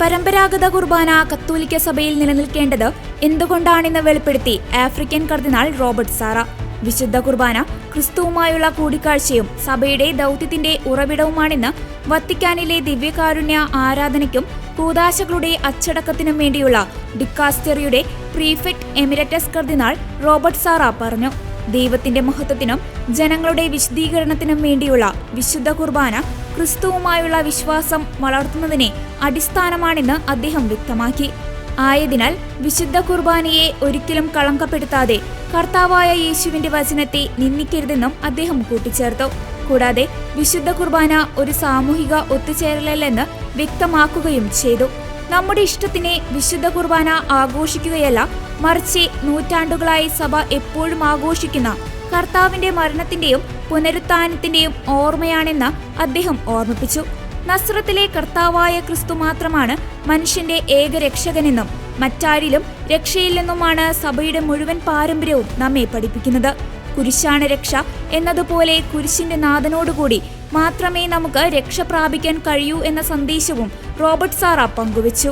പരമ്പരാഗത കുർബാന കത്തോലിക്ക സഭയിൽ നിലനിൽക്കേണ്ടത് എന്തുകൊണ്ടാണെന്ന് വെളിപ്പെടുത്തി ആഫ്രിക്കൻ കർദിനാൾ റോബർട്ട് സാറ. വിശുദ്ധ കുർബാന ക്രിസ്തുവുമായുള്ള കൂടിക്കാഴ്ചയും സഭയുടെ ദൗത്യത്തിന്റെ ഉറവിടവുമാണെന്ന് വത്തിക്കാനിലെ ദിവ്യകാരുണ്യ ആരാധനയ്ക്കും കൂദാശകളുടെ അച്ചടക്കത്തിനും വേണ്ടിയുള്ള ഡിക്കാസ്റ്ററിയുടെ പ്രീഫെക്ട് എമിരറ്റസ് കർദിനാൾ റോബർട്ട് സാറ പറഞ്ഞു. ദൈവത്തിന്റെ മഹത്വത്തിനും ജനങ്ങളുടെ വിശുദ്ധീകരണത്തിനും വേണ്ടിയുള്ള വിശുദ്ധ കുർബാന ക്രിസ്തുവുമായുള്ള വിശ്വാസം വളർത്തുന്നതിനെ അടിസ്ഥാനമാണെന്ന് അദ്ദേഹം വ്യക്തമാക്കി. ആയതിനാൽ വിശുദ്ധ കുർബാനയെ ഒരിക്കലും കളങ്കപ്പെടുത്താതെ കർത്താവായ യേശുവിന്റെ വചനത്തെ നിന്ദിക്കരുതെന്നും അദ്ദേഹം കൂട്ടിച്ചേർത്തു. കൂടാതെ വിശുദ്ധ കുർബാന ഒരു സാമൂഹിക ഒത്തുചേരലല്ലെന്ന് വ്യക്തമാക്കുകയും ചെയ്തു. നമ്മുടെ ഇഷ്ടത്തിനെ വിശുദ്ധ കുർബാന ആഘോഷിക്കുകയല്ല, മറിച്ച് നൂറ്റാണ്ടുകളായി സഭ എപ്പോഴും ആഘോഷിക്കുന്ന കർത്താവിന്റെ മരണത്തിന്റെയും പുനരുത്ഥാനത്തിന്റെയും ഓർമ്മയാണെന്ന് അദ്ദേഹം ഓർമ്മിപ്പിച്ചു. നസ്രത്തിലെ കർത്താവായ ക്രിസ്തു മാത്രമാണ് മനുഷ്യന്റെ ഏകരക്ഷകനെന്നും മറ്റാരിലും രക്ഷയില്ലെന്നുമാണ് സഭയുടെ മുഴുവൻ പാരമ്പര്യവും നമ്മെ പഠിപ്പിക്കുന്നത്. കുരിശാണ് രക്ഷ എന്നതുപോലെ കുരിശിന്റെ നാഥനോടുകൂടി മാത്രമേ നമുക്ക് രക്ഷ പ്രാപിക്കാൻ കഴിയൂ എന്ന സന്ദേശവും റോബർട്ട് സാറ പങ്കുവച്ചു.